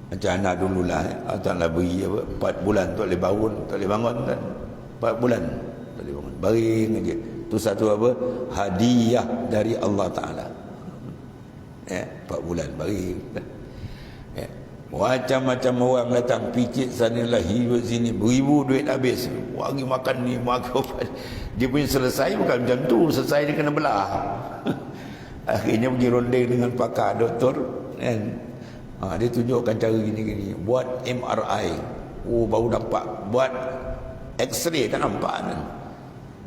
Macam anak dululah, Allah Ta'ala beri apa, 4 bulan tak boleh bangun, tak boleh bangun kan. 4 bulan tak boleh bangun, baring aja. Itu satu apa? Hadiah dari Allah Ta'ala. 4 bulan baring. Macam-macam orang datang picit sanalah, hidup sini, beribu duit habis, bagi makan ni, makan apa. Dia punya selesai bukan macam tu, selesai dia kena belah. Akhirnya pergi ronding dengan pakar doktor kan. Dia tunjukkan cara gini-gini, buat MRI, baru nampak, buat X-ray tak nampak kan.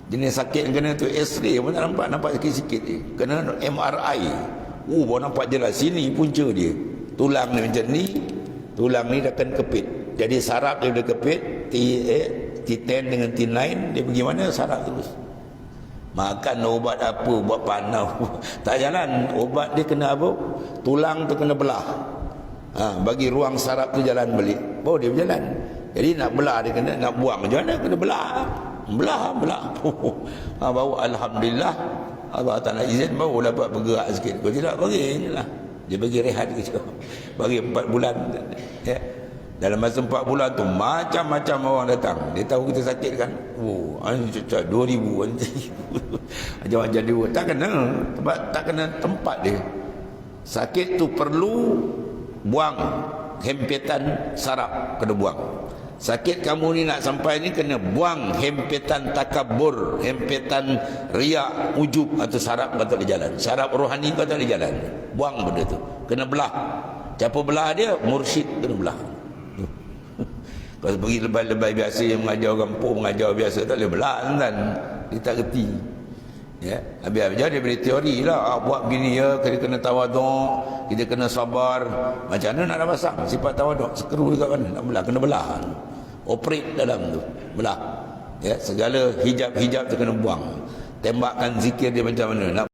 Jenis sakit yang kena tu X-ray pun tak nampak sikit-sikit je. Kena MRI, baru nampak jelas sini punca dia. Tulang ni macam ni, tulang ni dah akan kepit. Jadi saraf dia dah kepit, T10 dengan T9 dia pergi mana, saraf terus. Makan ubat apa, buat panau tak jalan. Ubat dia kena apa, tulang tu kena belah, bagi ruang saraf tu jalan balik, baru dia berjalan. Jadi nak belah dia kena, nak buang macam mana, kena belah. Baru Alhamdulillah Allah Ta'ala izin, baru dapat bergerak sikit. Kalau tidak bagi lah, dia bagi rehat ke, bagi 4 bulan ya. Dalam masa 4 bulan tu macam-macam orang datang. Dia tahu kita sakit kan, 2,000 macam-macam dia. Tak kena tempat dia. Sakit tu perlu buang hempetan saraf, kena buang. Sakit kamu ni nak sampai ni, kena buang hempetan takabur, hempetan riak, ujub atau saraf kau tak boleh jalan, saraf rohani kau tak boleh jalan. Buang benda tu, kena belah. Siapa belah dia? Mursyid kena belah. Kalau pergi lebay-lebay biasa yang mengajar kampung, mengajar biasa, tak boleh belah kan, dia tak reti. Ya, habis dia beri teori lah, buat begini ya, kita kena tawaduk, kita kena sabar. Macam mana nak pasang sifat tawaduk? Skru dekat mana nak belah, kena belah, operate dalam tu, belah ya. Segala hijab-hijab tu kena buang. Tembakan zikir dia macam mana nak